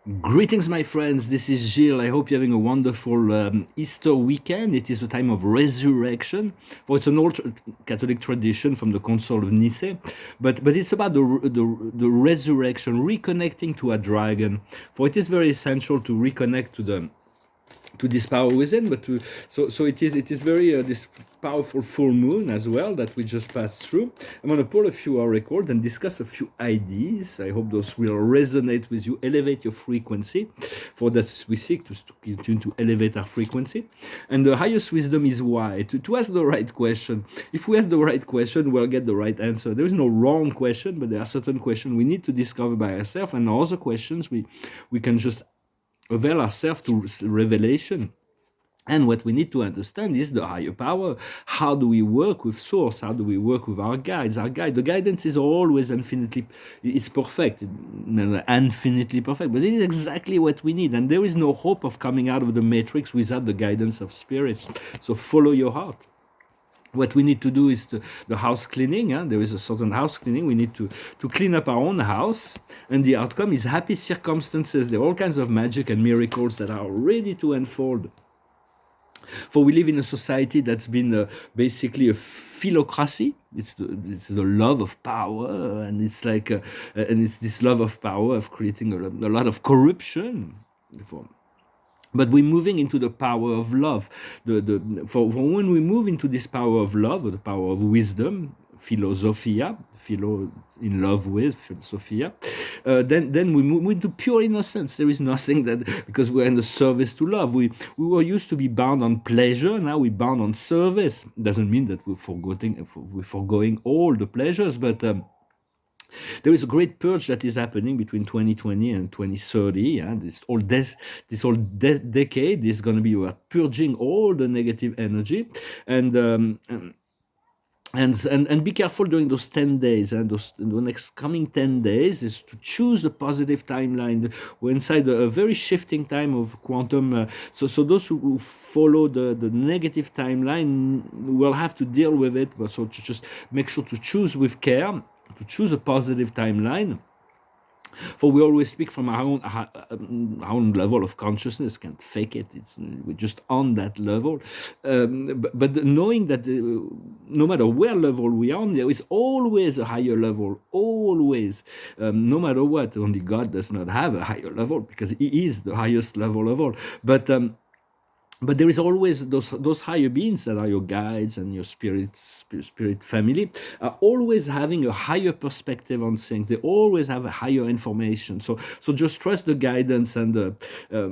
Greetings, my friends. This is Gilles. I hope you're having a wonderful Easter weekend. It is a time of resurrection. For it's an old Catholic tradition from the Council of Nice, but it's about the resurrection, reconnecting to a dragon. For it is very essential to reconnect to this power within, but to so it is very this powerful full moon as well that we just passed through. I'm going to pull a few records and discuss a few ideas. I hope those will resonate with you, elevate your frequency. For that we seek to continue to elevate our frequency. And the highest wisdom is why to ask the right question. If we ask the right question, we'll get the right answer. There is no wrong question, but there are certain questions we need to discover by ourselves, and other questions we can just avail ourselves to revelation. And what we need to understand is the higher power. How do we work with source? How do we work with our guides? The guidance is always infinitely, it's perfect, infinitely perfect, but it is exactly what we need. And there is no hope of coming out of the matrix without the guidance of spirit. So follow your heart. What we need to do is the house cleaning. There is a certain house cleaning. We need to clean up our own house, and the outcome is happy circumstances. There are all kinds of magic and miracles that are ready to unfold. For we live in a society that's been basically a philocracy. It's the love of power, and it's like and it's this love of power of creating a lot of corruption. But we're moving into the power of love. For when we move into this power of love, or the power of wisdom, philosophia, philo in love with philosophia, then we move into pure innocence. There is nothing that, because we're in the service to love. We were used to be bound on pleasure. Now we're bound on service. Doesn't mean that we're foregoing all the pleasures, but there is a great purge that is happening between 2020 and 2030. This whole decade is going to be about purging all the negative energy, and be careful during those 10 days, and the next coming 10 days is to choose the positive timeline. We're inside a very shifting time of quantum. So those who follow the negative timeline will have to deal with it. But so to just make sure to choose with care, to choose a positive timeline. For we always speak from our own level of consciousness, can't fake it. We're just on that level. But knowing that no matter where level we are on, there is always a higher level, always. No matter what, only God does not have a higher level because He is the highest level of all. But there is always those higher beings that are your guides and your spirit family are always having a higher perspective on things. They always have a higher information. So just trust the guidance, and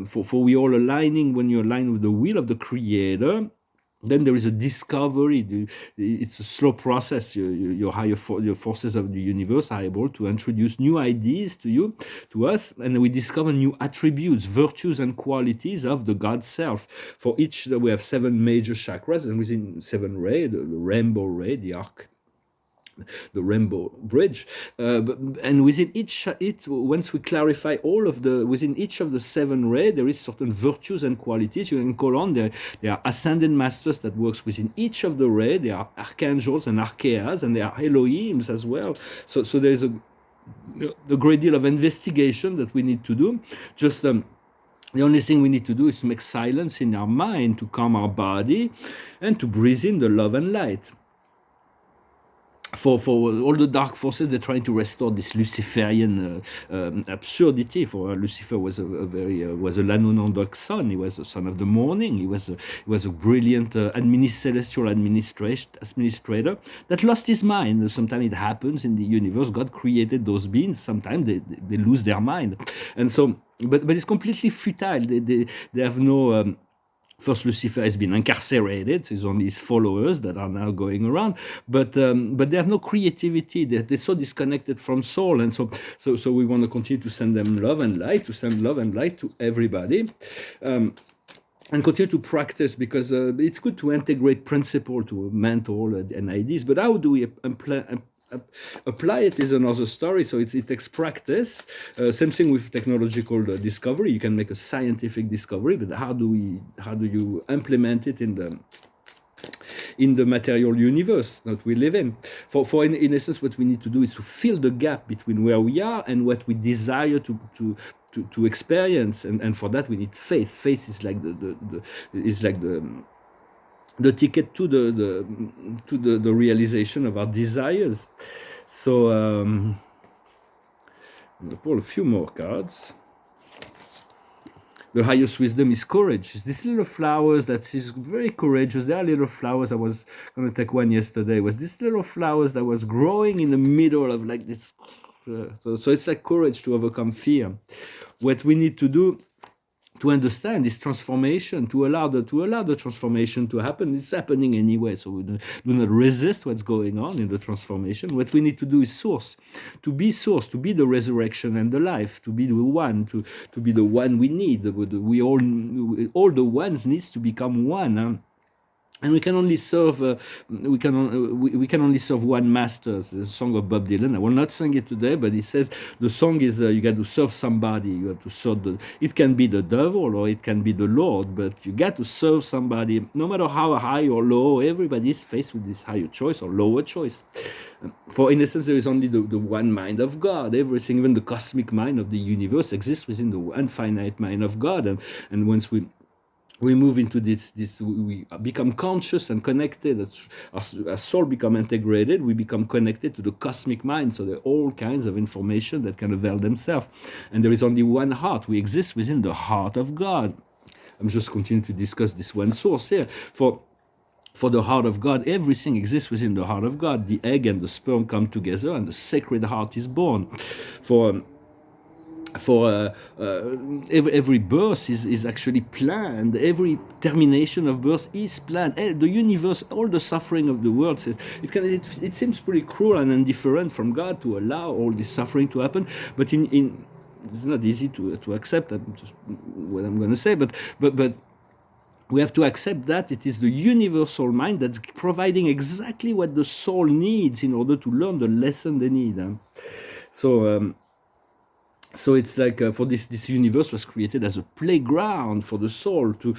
for we all aligning. When you align with the will of the Creator, then there is a discovery. It's a slow process. Your your forces of the universe are able to introduce new ideas to us, and we discover new attributes, virtues, and qualities of the God Self. For each, we have 7 major chakras, and within 7 ray, the rainbow ray, the arc, the rainbow bridge, and within once we clarify all of within each of the 7 rays, there is certain virtues and qualities you can call on. There are ascended masters that works within each of the rays. There are archangels and archeas, and there are Elohims as well. So there's a great deal of investigation that we need to do. Just the only thing we need to do is make silence in our mind to calm our body and to breathe in the love and light. For all the dark forces, they're trying to restore this Luciferian absurdity. For Lucifer was a Lanonandoc son. He was a son of the morning. He was a brilliant celestial administrator that lost his mind. Sometimes it happens in the universe. God created those beings. Sometimes they lose their mind, and so but it's completely futile. They have no. First, Lucifer has been incarcerated. It's only his followers that are now going around, but they have no creativity. They're so disconnected from soul, and so we want to continue to send them love and light, to everybody. And continue to practice, because it's good to integrate principle to mental and ideas, but how do we apply it is another story. So it takes practice. Same thing with technological discovery. You can make a scientific discovery, but how do you implement it in in the material universe that we live in. For in essence, what we need to do is to fill the gap between where we are and what we desire to experience, and for that we need faith. Faith is like the ticket to the realization of our desires. So I'm going to pull a few more cards. The highest wisdom is courage. These little flowers that is very courageous. There are little flowers. I was going to take one yesterday. It was these little flowers that was growing in the middle of like this. So it's like courage to overcome fear. What we need to do to understand this transformation, to allow the transformation to happen. It's happening anyway, so we do not resist what's going on in the transformation. What we need to do is to be the resurrection and the life, to be the one, to be the one we need. We all the ones needs to become one. And we can only serve we can only serve one master. It's a song of Bob Dylan. I will not sing it today, but he says the song is you got to serve somebody. You have to serve it can be the devil or it can be the Lord, but you got to serve somebody. No matter how high or low, everybody is faced with this higher choice or lower choice. For in essence, there is only the one mind of God. Everything, even the cosmic mind of the universe, exists within the one finite mind of God. And once we move into this we become conscious and connected. Our soul become integrated. We become connected to the cosmic mind. So there are all kinds of information that can avail themselves. And there is only one heart. We exist within the heart of God. I'm just continuing to discuss this one source here. For the heart of God, everything exists within the heart of God. The egg and the sperm come together, and the sacred heart is born. Every birth is actually planned. Every termination of birth is planned. The universe, all the suffering of the world says it seems pretty cruel and indifferent from God to allow all this suffering to happen. But it's not easy to accept. That's just what I'm going to say. But we have to accept that it is the universal mind that's providing exactly what the soul needs in order to learn the lesson they need. So it's like for this universe was created as a playground for the soul to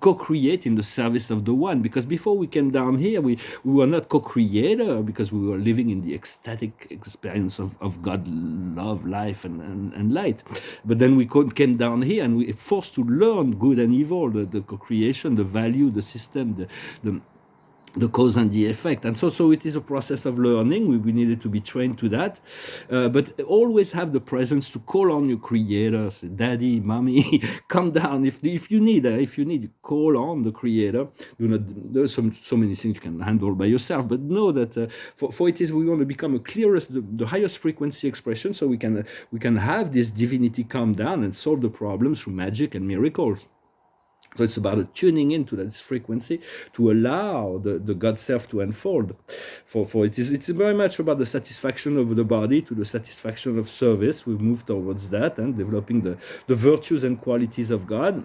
co-create in the service of the one. Because before we came down here, we were not co-creator, because we were living in the ecstatic experience of God, love, life, and light. But then we came down here and we were forced to learn good and evil, the co-creation, the value, the system, the cause and the effect. And so it is a process of learning. We needed to be trained to that, but always have the presence to call on your creator. Say, Daddy, Mommy, come down. If you need, call on the creator. There's so many things you can handle by yourself, but know that for it is we want to become the highest frequency expression, so we can have this divinity come down and solve the problems through magic and miracles. So it's about tuning into that frequency to allow the God self to unfold. For it's very much about the satisfaction of the body to the satisfaction of service. We've moved towards that and developing the virtues and qualities of God.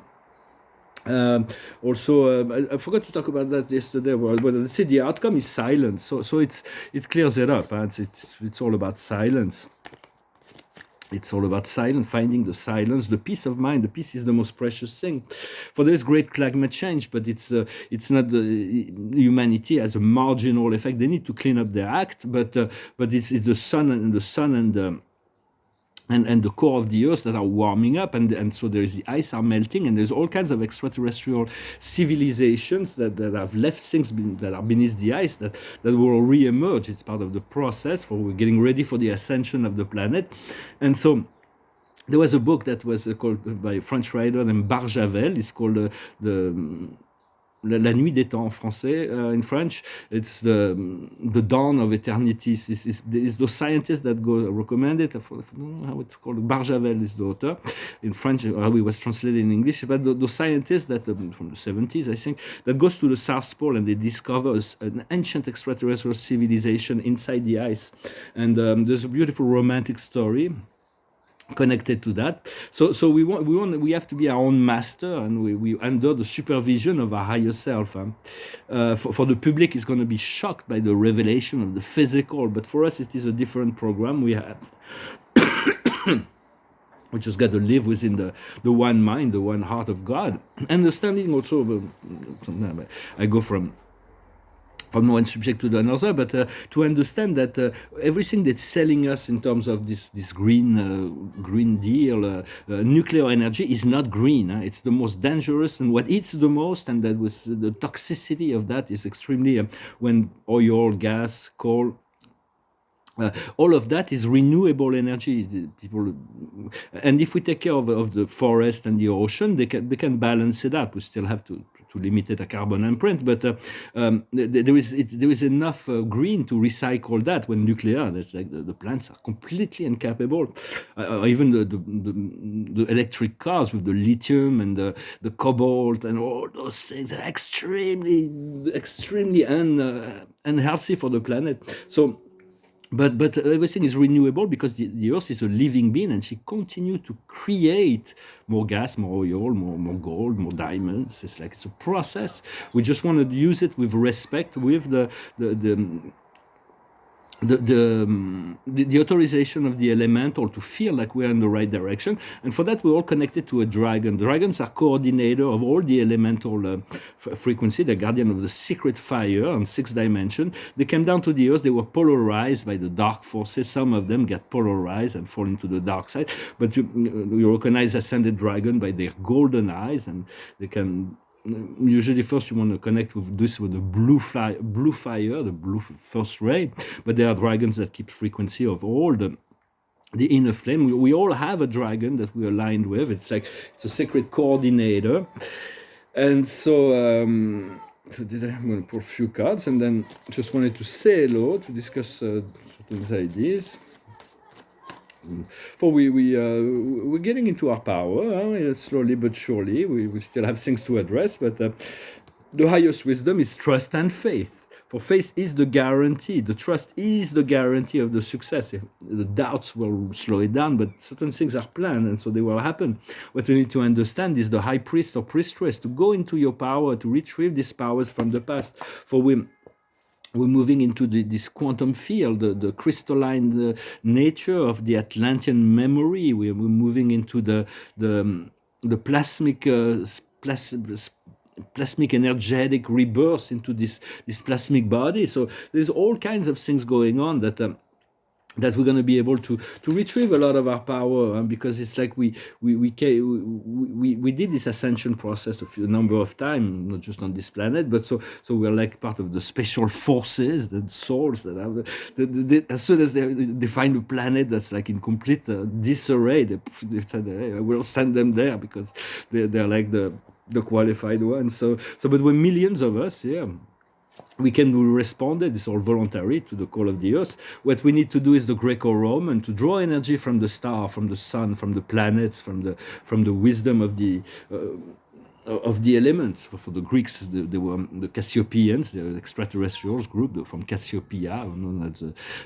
Also, I forgot to talk about that yesterday. But let's say the outcome is silence. So it clears it up. It's all about silence. It's all about silence, finding the silence, the peace of mind. The peace is the most precious thing. For there's great climate change, but it's not humanity as a marginal effect. They need to clean up their act, but it's the sun and the core of the earth that are warming up, and so there is the ice are melting, and there's all kinds of extraterrestrial civilizations that have left things that are beneath the ice that will re-emerge. It's part of the process we're getting ready for the ascension of the planet. And so there was a book that was called by a French writer named Barjavel. It's called La Nuit des Temps en français, in French. It's the dawn of eternity. It's those scientists that go recommend it. I don't know how it's called. Barjavel is the author. In French, it was translated in English. But those scientists that from the 70s, I think, that goes to the South Pole and they discover an ancient extraterrestrial civilization inside the ice. And there's a beautiful romantic story connected to that. So we have to be our own master, and we under the supervision of our higher self. For the public, it's going to be shocked by the revelation of the physical, but for us it is a different program. We We just got to live within the one mind, the one heart of God. Understanding also, sometimes I go from one subject to another, but to understand that everything that's selling us in terms of this green deal, nuclear energy is not green. It's the most dangerous, and what eats the most, and that was the toxicity of that is extremely when oil, gas, coal. All of that is renewable energy. People, and if we take care of the forest and the ocean, they can balance it out. We still have to limit it a carbon imprint, but there is enough green to recycle that. When nuclear, that's like the plants are completely incapable. Even the electric cars with the lithium and the cobalt and all those things are extremely unhealthy for the planet. So. But everything is renewable because the Earth is a living being, and she continues to create more gas, more oil, more gold, more diamonds. It's a process. We just want to use it with respect, with the authorization of the elemental to feel like we're in the right direction. And for that, we're all connected to a dragon. Dragons are coordinator of all the elemental frequency. They're guardian of the secret fire on 6th dimension. They came down to the earth. They were polarized by the dark forces. Some of them get polarized and fall into the dark side. But you recognize ascended dragon by their golden eyes, and they can... Usually first you want to connect with the blue fire, the blue first ray, but there are dragons that keep frequency of all the inner flame. We all have a dragon that we're aligned with. It's a secret coordinator. And so I'm going to pull a few cards, and then just wanted to say hello, to discuss certain ideas. For we're getting into our power, slowly but surely. We still have things to address, but the highest wisdom is trust and faith. For faith is the guarantee. The trust is the guarantee of the success. The doubts will slow it down, but certain things are planned, and so they will happen. What you need to understand is the high priest or priestess to go into your power, to retrieve these powers from the past. For we're moving into this quantum field, the crystalline nature of the Atlantean memory. We're moving into the plasmic energetic rebirth into this plasmic body. So there's all kinds of things going on that we're going to be able to retrieve a lot of our power, because it's like we did this ascension process a number of times, not just on this planet, but so we're like part of the special forces, the souls that have as soon as they find a planet that's like in complete disarray, they said, hey, we'll send them there because they're like the qualified ones. So but we're millions of us here. We can respond, it's all voluntary, to the call of the earth. What we need to do is the Greco-Roman, to draw energy from the star, from the sun, from the planets, from the wisdom of the elements. For the Greeks, they were the Cassiopeians, the extraterrestrials group from Cassiopeia, known as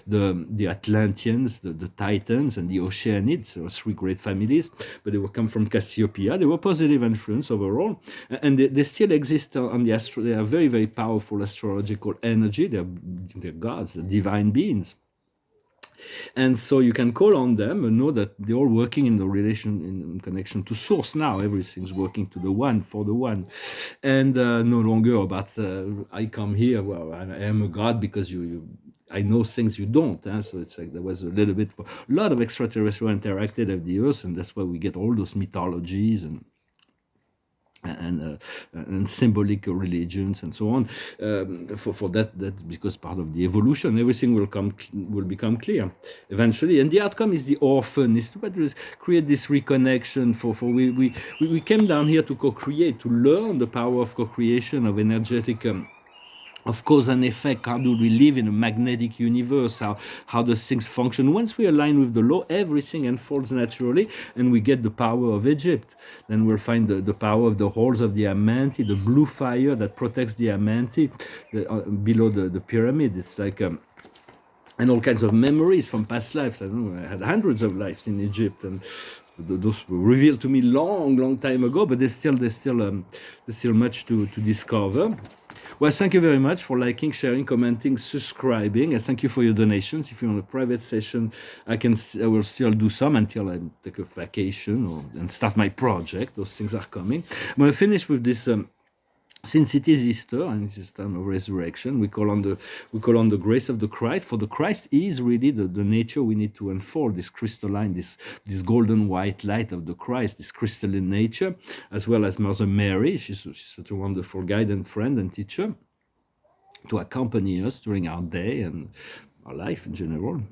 the Atlanteans, the Titans, and the Oceanids. There were three great families, but they were come from Cassiopeia. They were positive influence overall, and they still exist on the astro. They are very, very powerful astrological energy. They're gods, they're divine beings. And so you can call on them and know that they're all working in the relation, in connection to source. Now everything's working to the one, for the one, and no longer about I come here, well, I am a god because I know things you don't. So it's like there was a lot of extraterrestrial interacted of the earth, and that's why we get all those mythologies and symbolic religions and so on. For that because part of the evolution, everything will become clear eventually, and the outcome is the orphan, is to create this reconnection. For we came down here to co-create, to learn the power of co-creation, of energetic of cause and effect. How do we live in a magnetic universe? How does things function? Once we align with the law, everything unfolds naturally, and we get the power of Egypt. Then we'll find the power of the halls of the Amenti, the blue fire that protects the Amenti below the pyramid. It's like and all kinds of memories from past lives. I don't know, I had hundreds of lives in Egypt, and those were revealed to me long time ago, but there's still much to discover. Well, thank you very much for liking, sharing, commenting, subscribing. And thank you for your donations. If you're on a private session, I will still do some until I take a vacation and start my project. Those things are coming. I'm going to finish with this. Since it is Easter and it is time of resurrection, we call on the grace of the Christ. For the Christ is really the nature we need to unfold, this crystalline, this golden white light of the Christ, this crystalline nature, as well as Mother Mary. She's such a wonderful guide and friend and teacher to accompany us during our day and our life in general.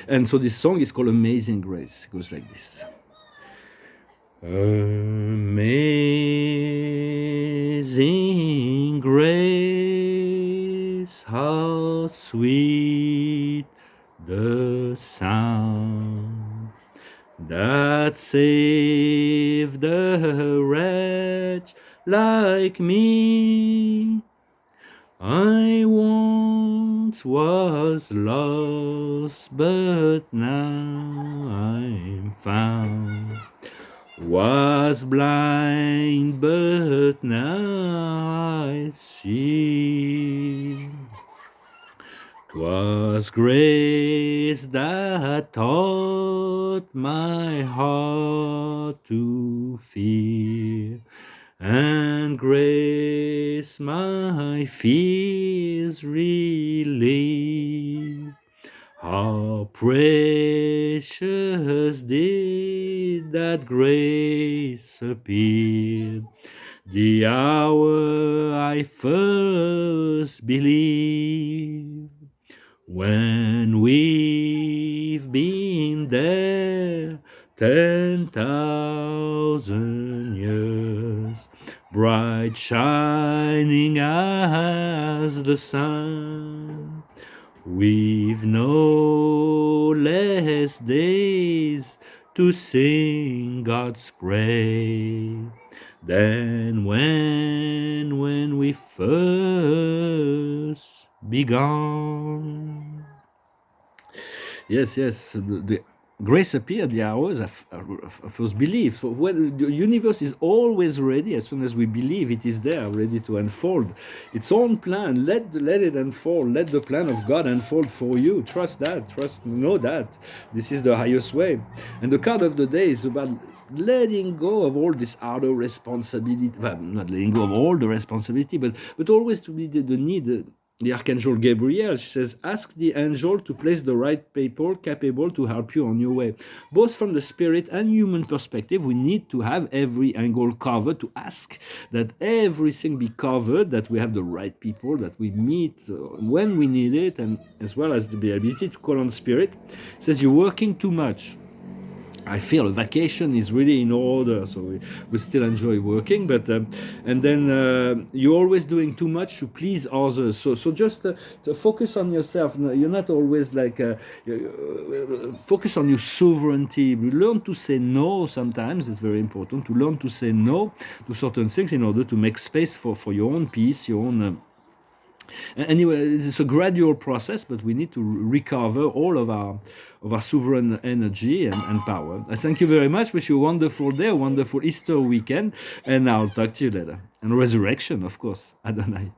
And so this song is called Amazing Grace. It goes like this. Amazing grace, how sweet the sound that saved a wretch like me. I once was lost, but now I'm found. Was blind, but now I see. 'Twas grace that taught my heart to fear, and grace my fears relieved. How precious did that grace appear, the hour I first believed. When we've been there 10,000 years, bright shining as the sun, we've no less days to sing God's praise than when we first began. Yes, the grace appeared the hours of first belief. So when the universe is always ready, as soon as we believe, it is there, ready to unfold its own plan. Let it unfold. Let the plan of God unfold for you. Trust that. Know that. This is the highest way. And the card of the day is about letting go of all this outer responsibility. Well, not letting go of all the responsibility, but always to be the need. The Archangel Gabriel says, ask the angel to place the right people capable to help you on your way. Both from the spirit and human perspective, we need to have every angle covered, to ask that everything be covered, that we have the right people, that we meet when we need it, and as well as the ability to call on spirit. It says, you're working too much. I feel a vacation is really in order, so we still enjoy working, but and then you're always doing too much to please others. So just to focus on yourself. You're not always like focus on your sovereignty. Learn to say no. Sometimes it's very important to learn to say no to certain things in order to make space for your own peace, your own. Anyway, it's a gradual process, but we need to recover all of our sovereign energy and power. I thank you very much. Wish you a wonderful day, a wonderful Easter weekend, and I'll talk to you later. And resurrection, of course. Adonai.